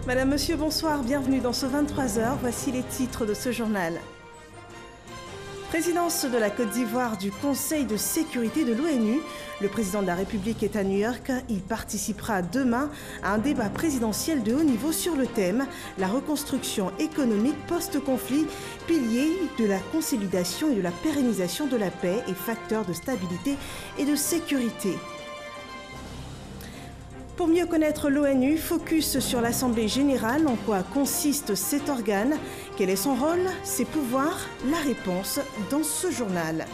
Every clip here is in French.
Madame, Monsieur, bonsoir, bienvenue dans ce 23h. Voici les titres de ce journal. Présidence de la Côte d'Ivoire du Conseil de sécurité de l'ONU. Le président de la République est à New York. Il participera demain à un débat présidentiel de haut niveau sur le thème « La reconstruction économique post-conflit, pilier de la consolidation et de la pérennisation de la paix et facteur de stabilité et de sécurité ». Pour mieux connaître l'ONU, focus sur l'Assemblée générale. En quoi consiste cet organe? Quel est son rôle? Ses pouvoirs? La réponse dans ce journal.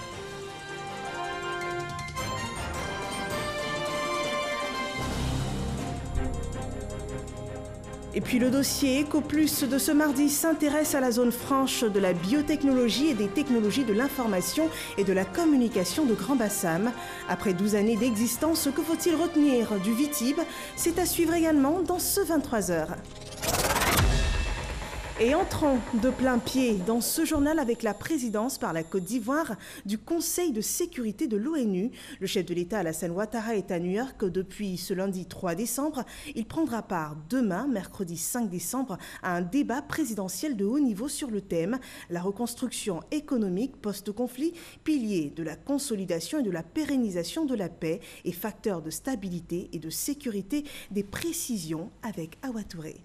Et puis le dossier EcoPlus de ce mardi s'intéresse à la zone franche de la biotechnologie et des technologies de l'information et de la communication de Grand Bassam. Après 12 années d'existence, que faut-il retenir du VITIB? C'est à suivre également dans ce 23h. Et entrons de plein pied dans ce journal avec la présidence par la Côte d'Ivoire du Conseil de sécurité de l'ONU. Le chef de l'État, Alassane Ouattara, est à New York depuis ce lundi 3 décembre. Il prendra part demain, mercredi 5 décembre, à un débat présidentiel de haut niveau sur le thème « La reconstruction économique post-conflit, pilier de la consolidation et de la pérennisation de la paix et facteur de stabilité et de sécurité ». Des précisions avec Awa Touré.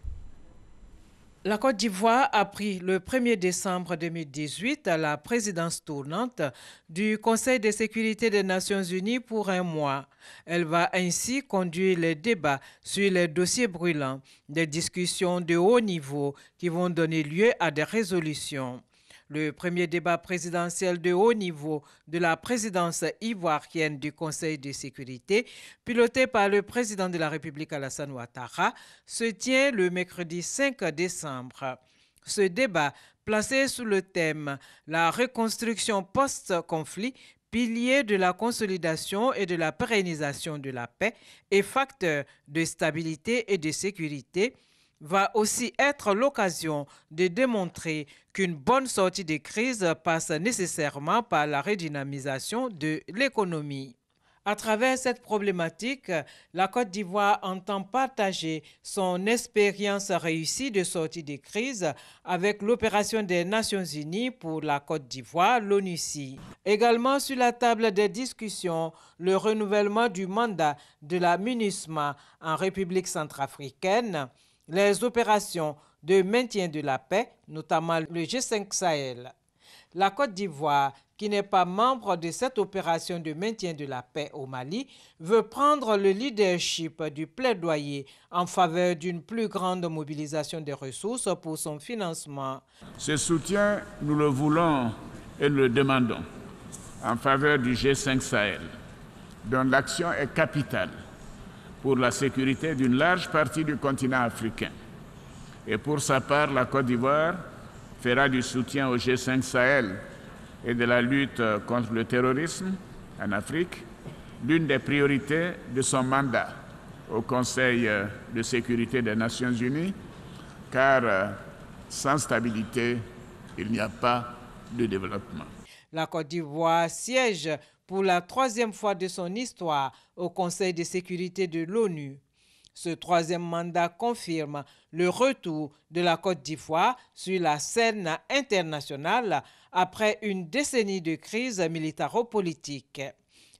La Côte d'Ivoire a pris le 1er décembre 2018 la présidence tournante du Conseil de sécurité des Nations Unies pour un mois. Elle va ainsi conduire les débats sur les dossiers brûlants, des discussions de haut niveau qui vont donner lieu à des résolutions. Le premier débat présidentiel de haut niveau de la présidence ivoirienne du Conseil de sécurité, piloté par le président de la République Alassane Ouattara, se tient le mercredi 5 décembre. Ce débat, placé sous le thème « La reconstruction post-conflit », pilier de la consolidation et de la pérennisation de la paix et facteur de stabilité et de sécurité, va aussi être l'occasion de démontrer qu'une bonne sortie de crise passe nécessairement par la redynamisation de l'économie. À travers cette problématique, la Côte d'Ivoire entend partager son expérience réussie de sortie de crise avec l'opération des Nations Unies pour la Côte d'Ivoire, l'ONUCI. Également sur la table des discussions, le renouvellement du mandat de la MINUSMA en République centrafricaine, les opérations de maintien de la paix, notamment le G5 Sahel. La Côte d'Ivoire, qui n'est pas membre de cette opération de maintien de la paix au Mali, veut prendre le leadership du plaidoyer en faveur d'une plus grande mobilisation des ressources pour son financement. Ce soutien, nous le voulons et le demandons en faveur du G5 Sahel, dont l'action est capitale pour la sécurité d'une large partie du continent africain. Et pour sa part, la Côte d'Ivoire fera du soutien au G5 Sahel et de la lutte contre le terrorisme en Afrique l'une des priorités de son mandat au Conseil de sécurité des Nations Unies, car sans stabilité, il n'y a pas de développement. La Côte d'Ivoire siège pour la 3e fois de son histoire au Conseil de sécurité de l'ONU. Ce 3e mandat confirme le retour de la Côte d'Ivoire sur la scène internationale après une décennie de crise militaro-politique.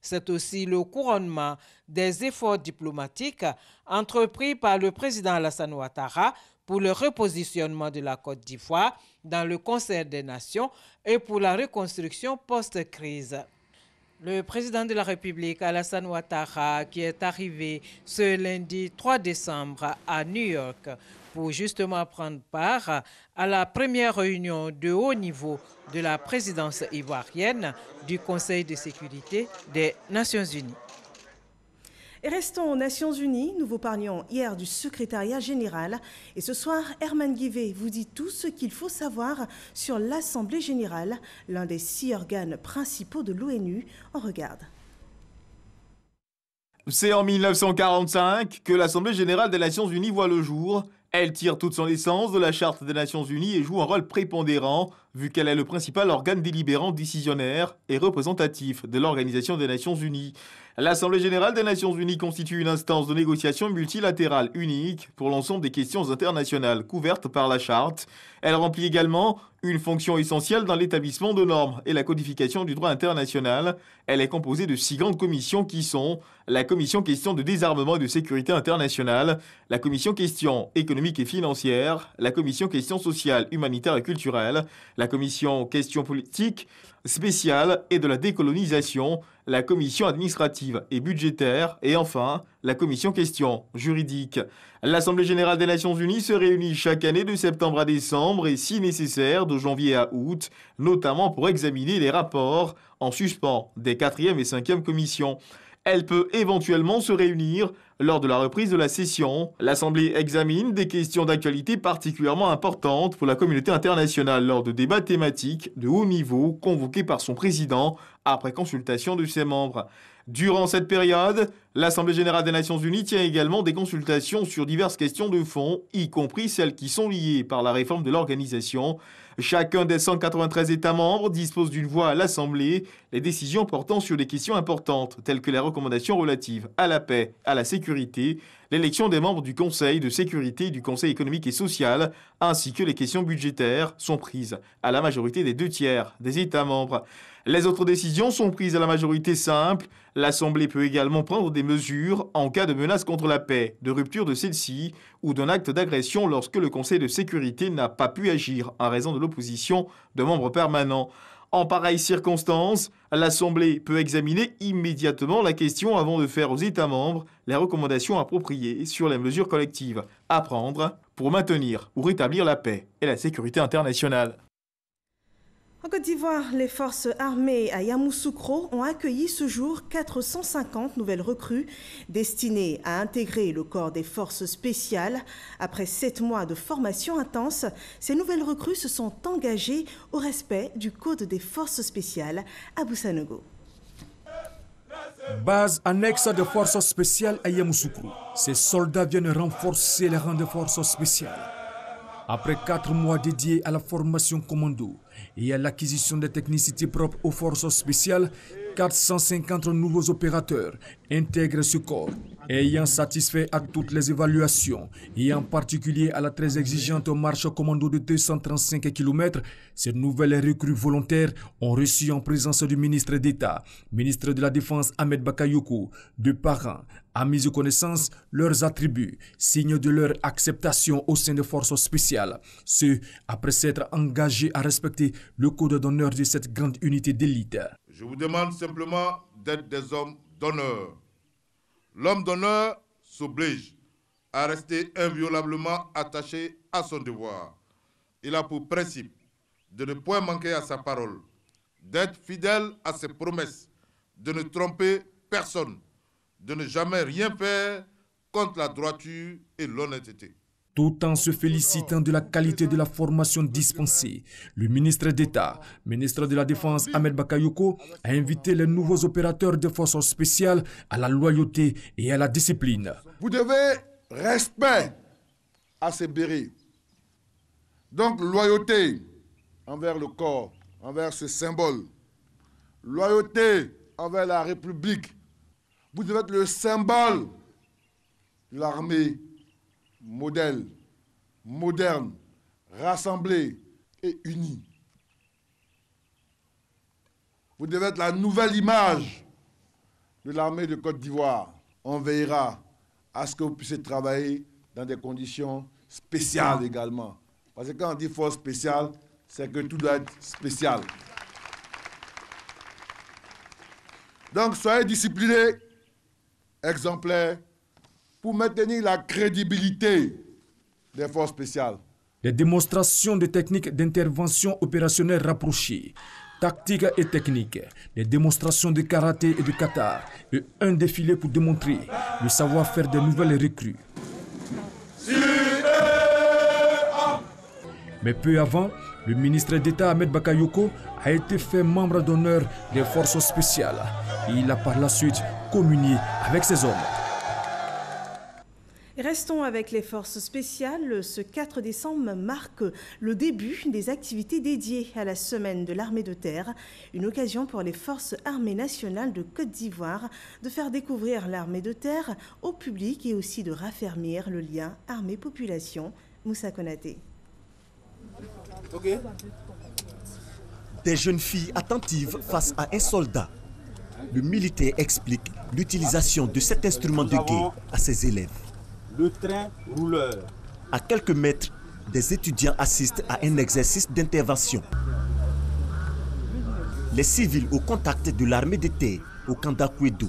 C'est aussi le couronnement des efforts diplomatiques entrepris par le président Alassane Ouattara pour le repositionnement de la Côte d'Ivoire dans le concert des nations et pour la reconstruction post-crise. Le président de la République, Alassane Ouattara, qui est arrivé ce lundi 3 décembre à New York pour justement prendre part à la première réunion de haut niveau de la présidence ivoirienne du Conseil de sécurité des Nations Unies. Et restons aux Nations Unies. Nous vous parlions hier du secrétariat général. Et ce soir, Herman Guivet vous dit tout ce qu'il faut savoir sur l'Assemblée générale, l'un des 6 organes principaux de l'ONU. On regarde. C'est en 1945 que l'Assemblée générale des Nations Unies voit le jour. Elle tire toute son essence de la Charte des Nations Unies et joue un rôle prépondérant vu qu'elle est le principal organe délibérant, décisionnaire et représentatif de l'Organisation des Nations Unies. L'Assemblée générale des Nations Unies constitue une instance de négociation multilatérale unique pour l'ensemble des questions internationales couvertes par la Charte. Elle remplit également une fonction essentielle dans l'établissement de normes et la codification du droit international. Elle est composée de 6 grandes commissions qui sont la Commission question de désarmement et de sécurité internationale, la Commission question économique et financière, la Commission question sociale, humanitaire et culturelle, la Commission question politique spéciale et de la décolonisation, la Commission administrative et budgétaire et enfin la Commission question juridique. L'Assemblée générale des Nations Unies se réunit chaque année de septembre à décembre et si nécessaire de janvier à août, notamment pour examiner les rapports en suspens des 4e et 5e commissions. Elle peut éventuellement se réunir lors de la reprise de la session. L'Assemblée examine des questions d'actualité particulièrement importantes pour la communauté internationale lors de débats thématiques de haut niveau convoqués par son président après consultation de ses membres. Durant cette période, l'Assemblée générale des Nations Unies tient également des consultations sur diverses questions de fond, y compris celles qui sont liées par la réforme de l'organisation. Chacun des 193 États membres dispose d'une voix à l'Assemblée. Les décisions portant sur des questions importantes, telles que les recommandations relatives à la paix, à la sécurité, l'élection des membres du Conseil de sécurité et du Conseil économique et social, ainsi que les questions budgétaires, sont prises à la majorité des 2/3 des États membres. Les autres décisions sont prises à la majorité simple. L'Assemblée peut également prendre des mesures en cas de menace contre la paix, de rupture de celle-ci ou d'un acte d'agression lorsque le Conseil de sécurité n'a pas pu agir en raison de l'opposition de membres permanents. En pareille circonstance, l'Assemblée peut examiner immédiatement la question avant de faire aux États membres les recommandations appropriées sur les mesures collectives à prendre pour maintenir ou rétablir la paix et la sécurité internationale. En Côte d'Ivoire, les forces armées à Yamoussoukro ont accueilli ce jour 450 nouvelles recrues destinées à intégrer le corps des forces spéciales. Après 7 mois de formation intense, ces nouvelles recrues se sont engagées au respect du Code des forces spéciales à Boussanogo. Base annexe de forces spéciales à Yamoussoukro. Ces soldats viennent renforcer les rangs de forces spéciales. Après 4 mois dédiés à la formation commando et à l'acquisition des technicités propres aux forces spéciales, 450 nouveaux opérateurs intègrent ce corps. Ayant satisfait à toutes les évaluations et en particulier à la très exigeante marche commando de 235 km, ces nouvelles recrues volontaires ont reçu en présence du ministre d'État, ministre de la Défense Ahmed Bakayoko, de parents, amis et connaissances, leurs attributs, signe de leur acceptation au sein des forces spéciales. Ce, après s'être engagés à respecter le code d'honneur de cette grande unité d'élite. Je vous demande simplement d'être des hommes d'honneur. L'homme d'honneur s'oblige à rester inviolablement attaché à son devoir. Il a pour principe de ne point manquer à sa parole, d'être fidèle à ses promesses, de ne tromper personne, de ne jamais rien faire contre la droiture et l'honnêteté. Tout en se félicitant de la qualité de la formation dispensée, le ministre d'État, ministre de la Défense Ahmed Bakayoko, a invité les nouveaux opérateurs de forces spéciales à la loyauté et à la discipline. Vous devez respect à ces bérets. Donc loyauté envers le corps, envers ce symbole. Loyauté envers la République. Vous devez être le symbole de l'armée modèle, moderne, rassemblée et unie. Vous devez être la nouvelle image de l'armée de Côte d'Ivoire. On veillera à ce que vous puissiez travailler dans des conditions spéciales également. Parce que quand on dit force spéciale, c'est que tout doit être spécial. Donc soyez disciplinés, exemplaires, pour maintenir la crédibilité des forces spéciales. Les démonstrations de techniques d'intervention opérationnelle rapprochées, tactiques et techniques, les démonstrations de karaté et de kata, et un défilé pour démontrer le savoir-faire des nouvelles recrues. Mais peu avant, le ministre d'État Ahmed Bakayoko a été fait membre d'honneur des forces spéciales. Et il a par la suite communié avec ses hommes. Restons avec les forces spéciales. Ce 4 décembre marque le début des activités dédiées à la Semaine de l'Armée de Terre, une occasion pour les forces armées nationales de Côte d'Ivoire de faire découvrir l'armée de terre au public et aussi de raffermir le lien armée-population. Moussa Konaté. Des jeunes filles attentives face à un soldat. Le militaire explique l'utilisation de cet instrument de guerre à ses élèves. Le train rouleur. À quelques mètres, des étudiants assistent à un exercice d'intervention. Les civils au contact de l'armée de terre au camp d'Akouédou.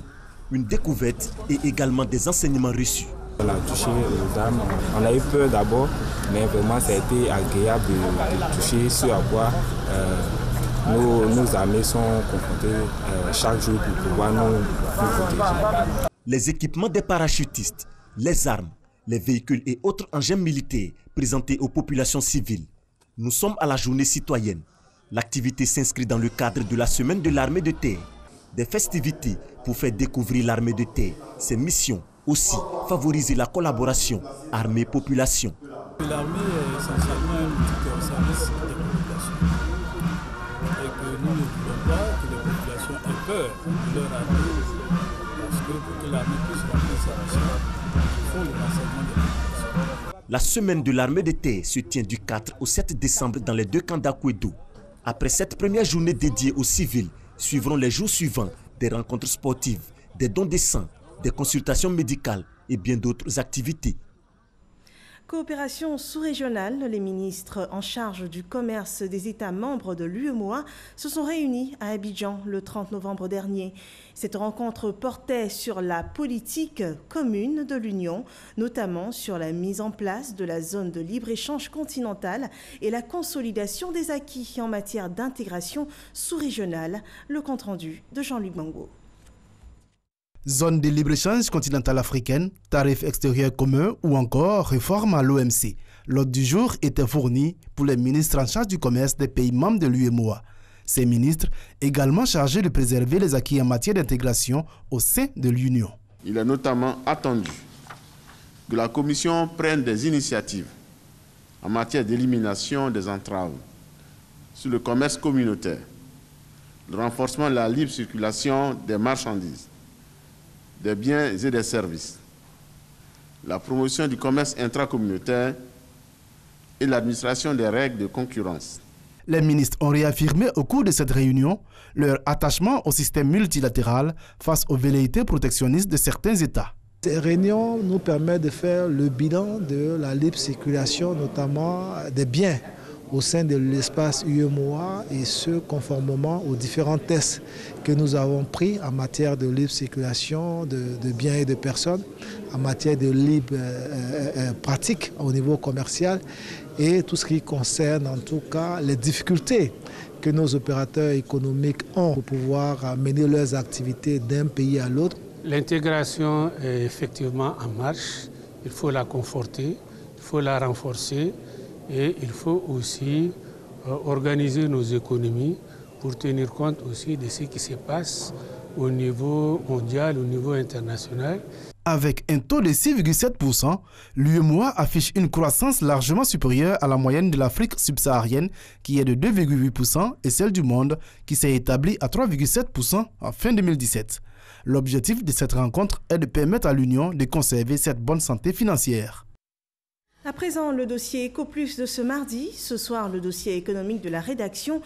Une découverte et également des enseignements reçus. On a touché aux armes, on a eu peur d'abord, mais vraiment ça a été agréable de toucher ce à quoi nos armées sont confrontées chaque jour pour pouvoir nous protéger. Les équipements des parachutistes, les armes, les véhicules et autres engins militaires présentés aux populations civiles. Nous sommes à la journée citoyenne. L'activité s'inscrit dans le cadre de la Semaine de l'Armée de terre. Des festivités pour faire découvrir l'armée de terre, ses missions, aussi favoriser la collaboration armée-population. L'armée est essentiellement un outil au service des populations. Et que nous ne voulons pas que les populations aient peur de leur armée. Parce que pour que l'armée puisse remplir sa mission, il faut le renseignement des populations. La Semaine de l'Armée de terre se tient du 4 au 7 décembre dans les deux camps d'Akouédou. Après cette première journée dédiée aux civils, suivront les jours suivants des rencontres sportives, des dons de sang, des consultations médicales et bien d'autres activités. Coopération sous-régionale, les ministres en charge du commerce des États membres de l'UEMOA se sont réunis à Abidjan le 30 novembre dernier. Cette rencontre portait sur la politique commune de l'Union, notamment sur la mise en place de la zone de libre-échange continentale et la consolidation des acquis en matière d'intégration sous-régionale. Le compte-rendu de Jean-Luc Bango. Zone de libre-échange continentale africaine, tarifs extérieurs communs ou encore réforme à l'OMC. L'ordre du jour était fourni pour les ministres en charge du commerce des pays membres de l'UEMOA. Ces ministres également chargés de préserver les acquis en matière d'intégration au sein de l'Union. Il est notamment attendu que la Commission prenne des initiatives en matière d'élimination des entraves sur le commerce communautaire, le renforcement de la libre circulation des marchandises, des biens et des services, la promotion du commerce intracommunautaire et l'administration des règles de concurrence. Les ministres ont réaffirmé au cours de cette réunion leur attachement au système multilatéral face aux velléités protectionnistes de certains États. Ces réunions nous permettent de faire le bilan de la libre circulation, notamment des biens au sein de l'espace UEMOA et ce conformément aux différents tests que nous avons pris en matière de libre circulation de biens et de personnes, en matière de libre pratique au niveau commercial et tout ce qui concerne en tout cas les difficultés que nos opérateurs économiques ont pour pouvoir mener leurs activités d'un pays à l'autre. L'intégration est effectivement en marche, il faut la conforter, il faut la renforcer. Et il faut aussi organiser nos économies pour tenir compte aussi de ce qui se passe au niveau mondial, au niveau international. Avec un taux de 6,7%, l'UEMOA affiche une croissance largement supérieure à la moyenne de l'Afrique subsaharienne qui est de 2,8% et celle du monde qui s'est établie à 3,7% en fin 2017. L'objectif de cette rencontre est de permettre à l'Union de conserver cette bonne santé financière. À présent, le dossier EcoPlus de ce mardi. Ce soir, le dossier économique de la rédaction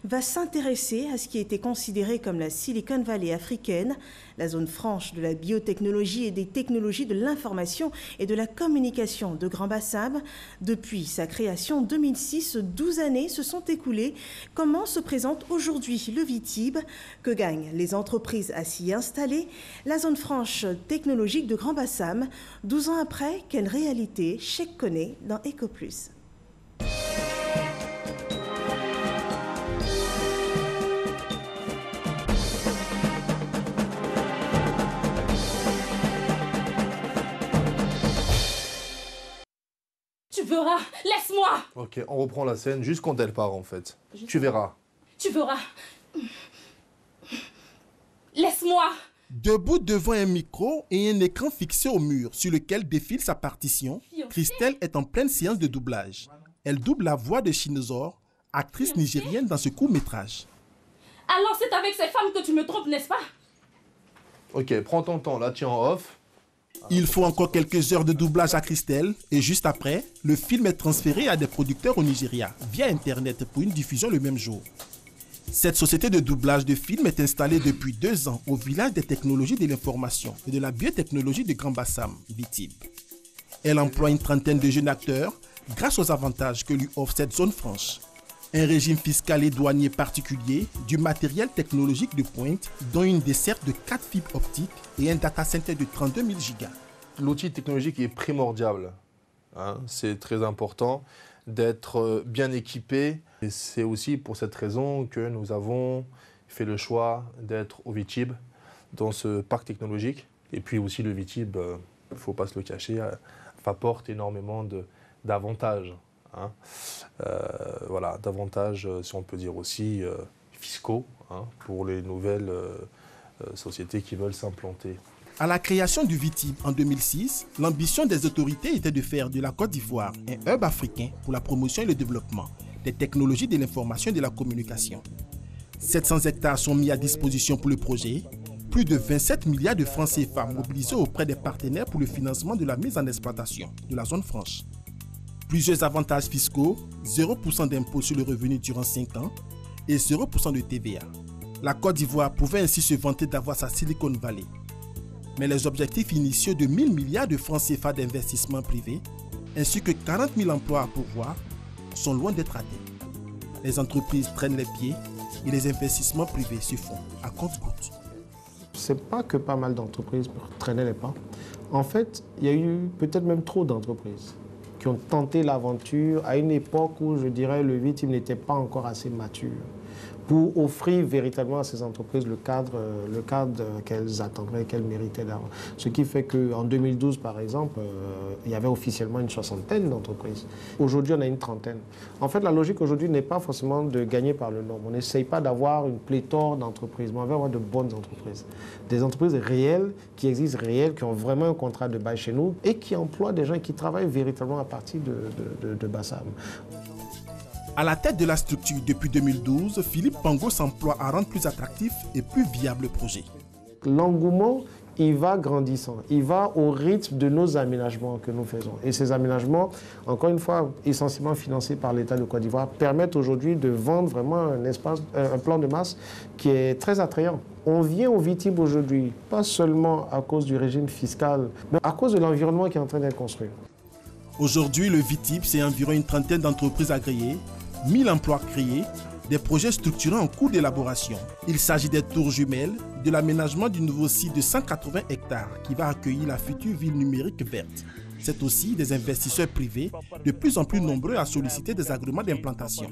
va s'intéresser à ce qui était considéré comme la Silicon Valley africaine, la zone franche de la biotechnologie et des technologies de l'information et de la communication de Grand Bassam. Depuis sa création en 2006, 12 années se sont écoulées. Comment se présente aujourd'hui le VITIB? Que gagnent les entreprises à s'y installer? La zone franche technologique de Grand Bassam, 12 ans après, quelle réalité Cheikh connaît dans EcoPlus? Tu verras, laisse-moi. Ok, on reprend la scène juste quand elle part en fait. Tu verras. Tu verras. Laisse-moi. Debout devant un micro et un écran fixé au mur sur lequel défile sa partition, Christelle est en pleine séance de doublage. Elle double la voix de Chinozor, actrice nigérienne dans ce court-métrage. Alors c'est avec ces femmes que tu me trompes, n'est-ce pas? Ok, prends ton temps, là, tiens en off. Il faut encore quelques heures de doublage à Christelle et juste après, le film est transféré à des producteurs au Nigeria via Internet pour une diffusion le même jour. Cette société de doublage de films est installée depuis 2 ans au village des technologies de l'information et de la biotechnologie de Grand Bassam, VITIB. Elle emploie une trentaine de jeunes acteurs grâce aux avantages que lui offre cette zone franche. Un régime fiscal et douanier particulier, du matériel technologique de pointe, dont une desserte de 4 fibres optiques et un data center de 32 000 gigas. L'outil technologique est primordial. C'est très important d'être bien équipé. Et c'est aussi pour cette raison que nous avons fait le choix d'être au VITIB, dans ce parc technologique. Et puis aussi le VITIB, il ne faut pas se le cacher, apporte énormément d'avantages. Voilà, davantage, si on peut dire aussi, fiscaux pour les nouvelles sociétés qui veulent s'implanter. À la création du VITIB en 2006, l'ambition des autorités était de faire de la Côte d'Ivoire un hub africain pour la promotion et le développement des technologies de l'information et de la communication. 700 hectares sont mis à disposition pour le projet, plus de 27 milliards de francs CFA mobilisés auprès des partenaires pour le financement de la mise en exploitation de la zone franche. Plusieurs avantages fiscaux, 0% d'impôt sur le revenu durant 5 ans et 0% de TVA. La Côte d'Ivoire pouvait ainsi se vanter d'avoir sa Silicon Valley. Mais les objectifs initiaux de 1000 milliards de francs CFA d'investissement privé, ainsi que 40 000 emplois à pourvoir, sont loin d'être atteints. Les entreprises traînent les pieds et les investissements privés se font à compte-gouttes. Ce n'est pas que pas mal d'entreprises traînaient les pas. En fait, il y a eu peut-être même trop d'entreprises qui ont tenté l'aventure à une époque où, je dirais, le VITIB n'était pas encore assez mature pour offrir véritablement à ces entreprises le cadre qu'elles attendraient, qu'elles méritaient d'avoir. Ce qui fait qu'en 2012, par exemple, il y avait officiellement une 60aine d'entreprises. Aujourd'hui, on a une 30aine. En fait, la logique aujourd'hui n'est pas forcément de gagner par le nombre. On n'essaye pas d'avoir une pléthore d'entreprises, mais on veut avoir de bonnes entreprises. Des entreprises réelles, qui existent réelles, qui ont vraiment un contrat de bail chez nous et qui emploient des gens qui travaillent véritablement à partir de Bassam. À la tête de la structure depuis 2012, Philippe Pango s'emploie à rendre plus attractif et plus viable le projet. L'engouement, il va grandissant. Il va au rythme de nos aménagements que nous faisons. Et ces aménagements, encore une fois, essentiellement financés par l'État de Côte d'Ivoire, permettent aujourd'hui de vendre vraiment un plan de masse qui est très attrayant. On vient au VITIB aujourd'hui, pas seulement à cause du régime fiscal, mais à cause de l'environnement qui est en train d'être construit. Aujourd'hui, le VITIB, c'est environ une trentaine d'entreprises agréées, 1000 emplois créés, des projets structurants en cours d'élaboration. Il s'agit des tours jumelles, de l'aménagement du nouveau site de 180 hectares qui va accueillir la future ville numérique verte. C'est aussi des investisseurs privés de plus en plus nombreux à solliciter des agréments d'implantation.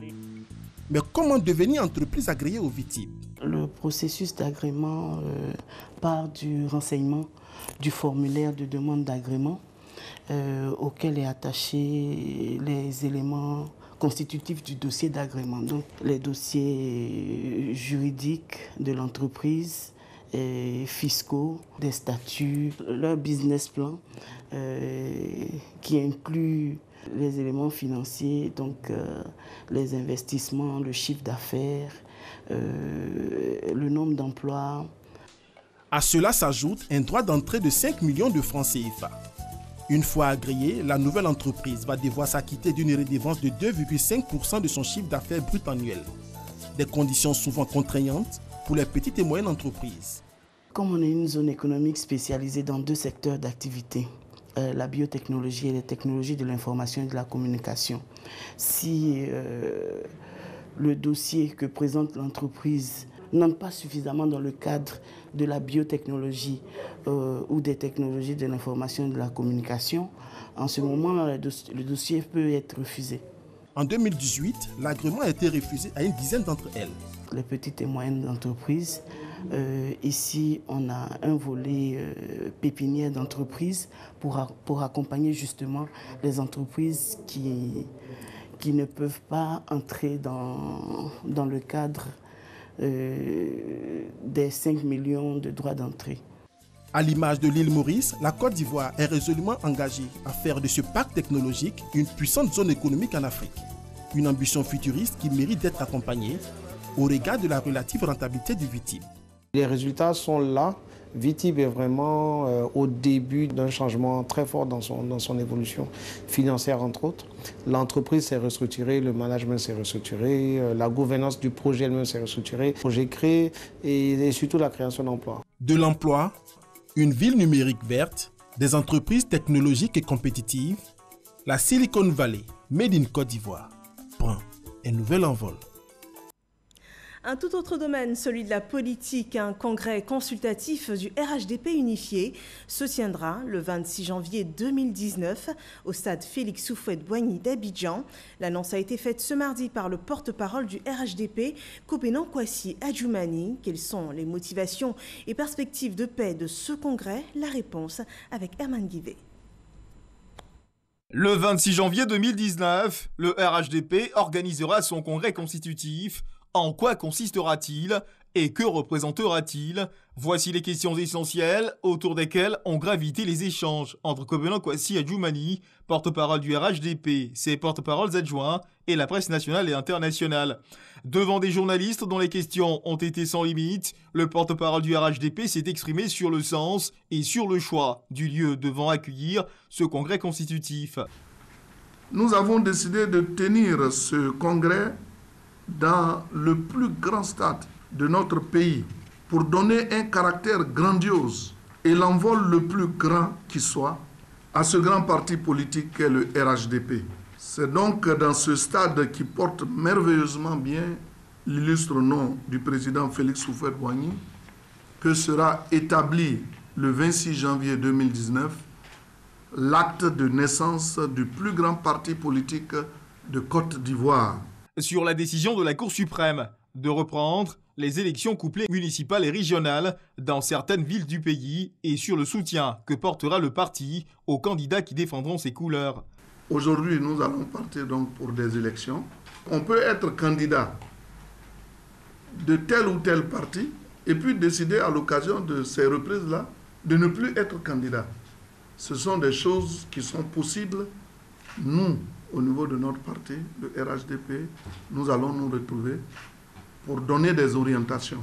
Mais comment devenir entreprise agréée au VITIB? Le processus d'agrément part du renseignement du formulaire de demande d'agrément auquel est attaché les éléments constitutifs du dossier d'agrément. Donc les dossiers juridiques de l'entreprise, fiscaux, des statuts, leur business plan qui inclut les éléments financiers, donc les investissements, le chiffre d'affaires, le nombre d'emplois. À cela s'ajoute un droit d'entrée de 5 millions de francs CFA. Une fois agréée, la nouvelle entreprise va devoir s'acquitter d'une redevance de 2,5% de son chiffre d'affaires brut annuel. Des conditions souvent contraignantes pour les petites et moyennes entreprises. Comme on est une zone économique spécialisée dans 2 secteurs d'activité, la biotechnologie et les technologies de l'information et de la communication, si le dossier que présente l'entreprise n'entre pas suffisamment dans le cadre de la biotechnologie ou des technologies de l'information et de la communication, en ce moment, le dossier peut être refusé. En 2018, l'agrément a été refusé à une dizaine d'entre elles. Les petites et moyennes entreprises, ici on a un volet pépinière d'entreprises pour accompagner justement les entreprises qui ne peuvent pas entrer dans le cadre des 5 millions de droits d'entrée. À l'image de l'île Maurice, la Côte d'Ivoire est résolument engagée à faire de ce parc technologique une puissante zone économique en Afrique. Une ambition futuriste qui mérite d'être accompagnée au regard de la relative rentabilité du VITIB. Les résultats sont là. VITIB est vraiment au début d'un changement très fort dans son évolution financière, entre autres. L'entreprise s'est restructurée, le management s'est restructuré, la gouvernance du projet elle-même s'est restructurée, le projet créé et surtout la création d'emplois. De l'emploi, une ville numérique verte, des entreprises technologiques et compétitives, la Silicon Valley, Made in Côte d'Ivoire, prend un nouvel envol. Un tout autre domaine, celui de la politique, un congrès consultatif du RHDP unifié se tiendra le 26 janvier 2019 au stade Félix Houphouët-Boigny d'Abidjan. L'annonce a été faite ce mardi par le porte-parole du RHDP, Kobenan Kwasi Adjoumani. Quelles sont les motivations et perspectives de paix de ce congrès? La réponse avec Herman Guivet. Le 26 janvier 2019, le RHDP organisera son congrès constitutif. En quoi consistera-t-il et que représentera-t-il? Voici les questions essentielles autour desquelles ont gravité les échanges entre Kobenan Kwasi Adjoumani, porte-parole du RHDP, ses porte-paroles adjoints et la presse nationale et internationale. Devant des journalistes dont les questions ont été sans limite, le porte-parole du RHDP s'est exprimé sur le sens et sur le choix du lieu devant accueillir ce congrès constitutif. Nous avons décidé de tenir ce congrès dans le plus grand stade de notre pays pour donner un caractère grandiose et l'envol le plus grand qui soit à ce grand parti politique qu'est le RHDP. C'est donc dans ce stade qui porte merveilleusement bien l'illustre nom du président Félix Houphouët-Boigny que sera établi le 26 janvier 2019 l'acte de naissance du plus grand parti politique de Côte d'Ivoire. Sur la décision de la Cour suprême de reprendre les élections couplées municipales et régionales dans certaines villes du pays et sur le soutien que portera le parti aux candidats qui défendront ses couleurs. Aujourd'hui, nous allons partir donc pour des élections. On peut être candidat de tel ou tel parti et puis décider à l'occasion de ces reprises-là de ne plus être candidat. Ce sont des choses qui sont possibles. Nous, au niveau de notre parti, le RHDP, nous allons nous retrouver pour donner des orientations.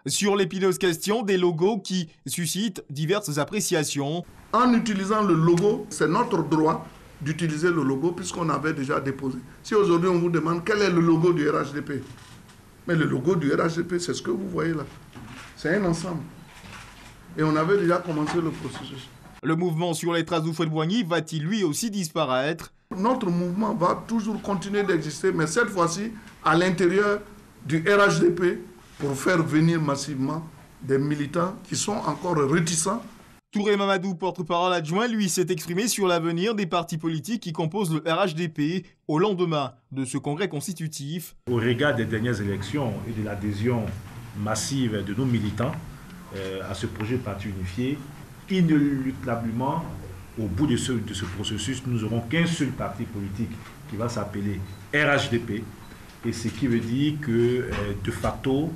Sur l'épineuse question des logos qui suscitent diverses appréciations. En utilisant le logo, c'est notre droit d'utiliser le logo puisqu'on avait déjà déposé. Si aujourd'hui on vous demande quel est le logo du RHDP, mais le logo du RHDP, c'est ce que vous voyez là. C'est un ensemble. Et on avait déjà commencé le processus. Le mouvement sur les traces d'Houphouët-Boigny va-t-il lui aussi disparaître? Notre mouvement va toujours continuer d'exister, mais cette fois-ci à l'intérieur du RHDP pour faire venir massivement des militants qui sont encore réticents. Touré Mamadou, porte-parole adjoint, lui s'est exprimé sur l'avenir des partis politiques qui composent le RHDP au lendemain de ce congrès constitutif. Au regard des dernières élections et de l'adhésion massive de nos militants à ce projet parti unifié, inéluctablement, au bout de ce processus, nous n'aurons qu'un seul parti politique qui va s'appeler RHDP, et ce qui veut dire que, de facto,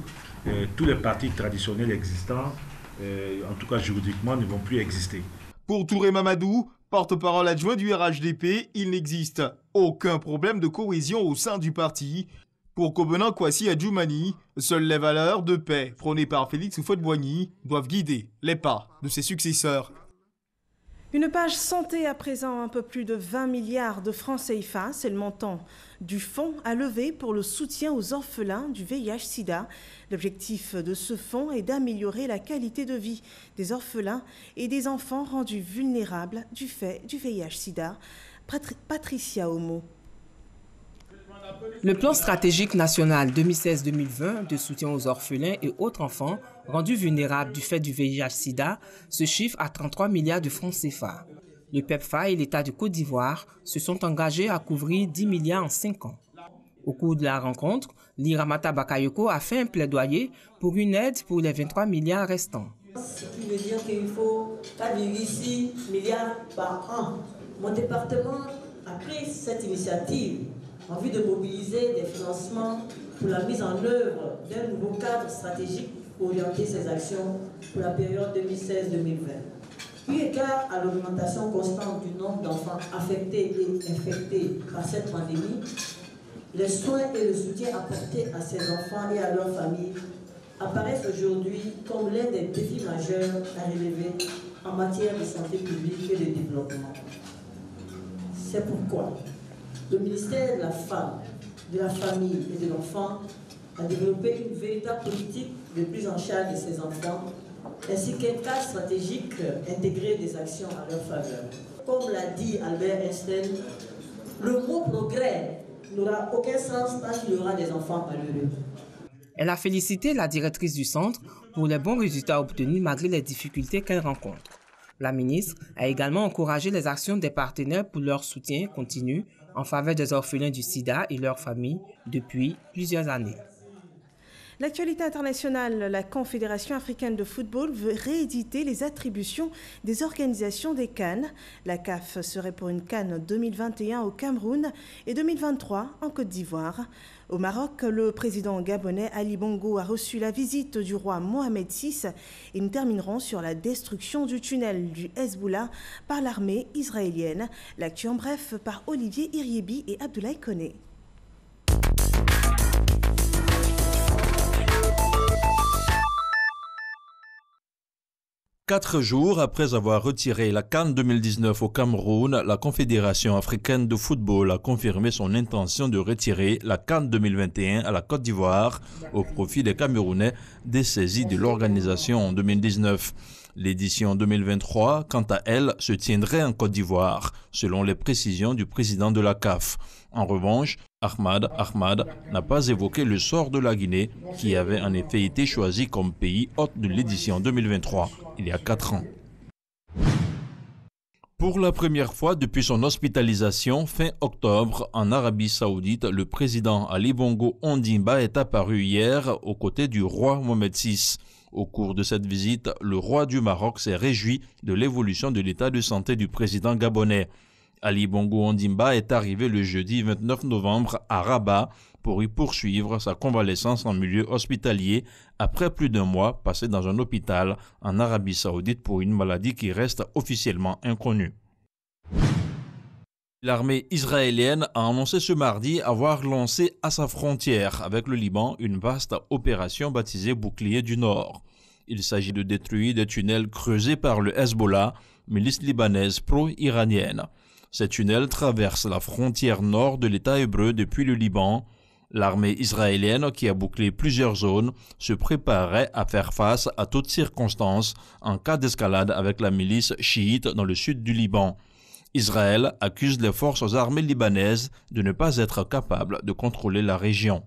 tous les partis traditionnels existants, en tout cas juridiquement, ne vont plus exister. Pour Touré Mamadou, porte-parole adjoint du RHDP, il n'existe aucun problème de cohésion au sein du parti. Pour Kobenan Kwasi Adjoumani, seules les valeurs de paix prônées par Félix Houphouët-Boigny doivent guider les pas de ses successeurs. Une page santé à présent, un peu plus de 20 milliards de francs CFA. C'est le montant du fonds à lever pour le soutien aux orphelins du VIH-Sida. L'objectif de ce fonds est d'améliorer la qualité de vie des orphelins et des enfants rendus vulnérables du fait du VIH-Sida. Patricia Omo. Le plan stratégique national 2016-2020 de soutien aux orphelins et autres enfants rendus vulnérables du fait du VIH-Sida se chiffre à 33 milliards de francs CFA. Le PEPFA et l'État de Côte d'Ivoire se sont engagés à couvrir 10 milliards en 5 ans. Au cours de la rencontre, Liramata Bakayoko a fait un plaidoyer pour une aide pour les 23 milliards restants. Ce qui veut dire qu'il faut 4,6 milliards par an. Mon département a pris cette initiative en vue de mobiliser des financements pour la mise en œuvre d'un nouveau cadre stratégique orienter ses actions pour la période 2016-2020. Eu égard à l'augmentation constante du nombre d'enfants affectés et infectés par cette pandémie, les soins et le soutien apportés à ces enfants et à leurs familles apparaissent aujourd'hui comme l'un des défis majeurs à relever en matière de santé publique et de développement. C'est pourquoi le ministère de la Femme, de la Famille et de l'Enfant a développé une véritable politique de prise en charge de ces enfants, ainsi qu'un cadre stratégique intégré des actions à leur faveur. Comme l'a dit Albert Einstein, le mot progrès n'aura aucun sens tant qu'il y aura des enfants malheureux. Elle a félicité la directrice du centre pour les bons résultats obtenus malgré les difficultés qu'elle rencontre. La ministre a également encouragé les actions des partenaires pour leur soutien continu en faveur des orphelins du sida et leurs familles depuis plusieurs années. L'actualité internationale, la Confédération africaine de football veut rééditer les attributions des organisations des CAN. La CAF serait pour une CAN 2021 au Cameroun et 2023 en Côte d'Ivoire. Au Maroc, le président gabonais Ali Bongo a reçu la visite du roi Mohamed VI et nous terminerons sur la destruction du tunnel du Hezbollah par l'armée israélienne. L'actu en bref par Olivier Iriebi et Abdoulaye Koné. Quatre jours après avoir retiré la CAN 2019 au Cameroun, la Confédération africaine de football a confirmé son intention de retirer la CAN 2021 à la Côte d'Ivoire au profit des Camerounais dessaisis de l'organisation en 2019. L'édition 2023, quant à elle, se tiendrait en Côte d'Ivoire, selon les précisions du président de la CAF. En revanche, Ahmad n'a pas évoqué le sort de la Guinée, qui avait en effet été choisi comme pays hôte de l'édition 2023, il y a 4 ans. Pour la première fois depuis son hospitalisation fin octobre en Arabie Saoudite, le président Ali Bongo Ondimba est apparu hier aux côtés du roi Mohamed VI. Au cours de cette visite, le roi du Maroc s'est réjoui de l'évolution de l'état de santé du président gabonais. Ali Bongo Ondimba est arrivé le jeudi 29 novembre à Rabat pour y poursuivre sa convalescence en milieu hospitalier après plus d'1 mois passé dans un hôpital en Arabie Saoudite pour une maladie qui reste officiellement inconnue. L'armée israélienne a annoncé ce mardi avoir lancé à sa frontière avec le Liban une vaste opération baptisée Bouclier du Nord. Il s'agit de détruire des tunnels creusés par le Hezbollah, milice libanaise pro-iranienne. Ces tunnels traversent la frontière nord de l'État hébreu depuis le Liban. L'armée israélienne, qui a bouclé plusieurs zones, se préparait à faire face à toutes circonstances en cas d'escalade avec la milice chiite dans le sud du Liban. Israël accuse les forces armées libanaises de ne pas être capables de contrôler la région.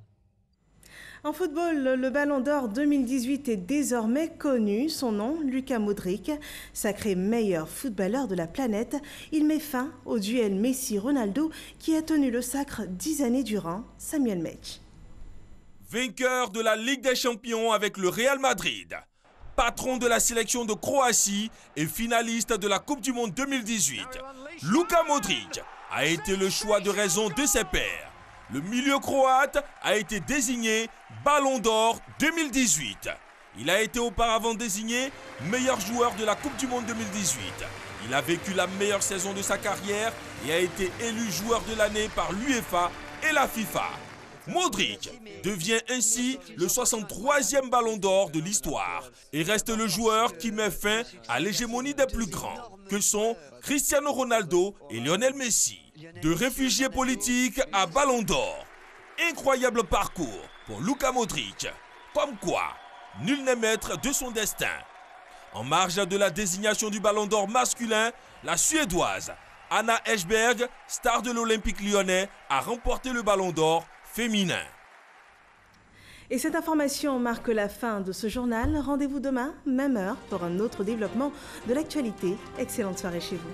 En football, le Ballon d'Or 2018 est désormais connu. Son nom, Luka Modric, sacré meilleur footballeur de la planète. Il met fin au duel Messi-Ronaldo qui a tenu le sacre 10 années durant. Samuel Metch. Vainqueur de la Ligue des Champions avec le Real Madrid, patron de la sélection de Croatie et finaliste de la Coupe du Monde 2018, Luka Modric a été le choix de raison de ses pairs. Le milieu croate a été désigné Ballon d'Or 2018. Il a été auparavant désigné meilleur joueur de la Coupe du Monde 2018. Il a vécu la meilleure saison de sa carrière et a été élu joueur de l'année par l'UEFA et la FIFA. Modric devient ainsi le 63e Ballon d'Or de l'histoire et reste le joueur qui met fin à l'hégémonie des plus grands, que sont Cristiano Ronaldo et Lionel Messi. De réfugié politique à Ballon d'Or. Incroyable parcours pour Luka Modric. Comme quoi, nul n'est maître de son destin. En marge de la désignation du Ballon d'Or masculin, la Suédoise Anna Eschberg, star de l'Olympique lyonnais, a remporté le Ballon d'Or féminin. Et cette information marque la fin de ce journal. Rendez-vous demain, même heure, pour un autre développement de l'actualité. Excellente soirée chez vous.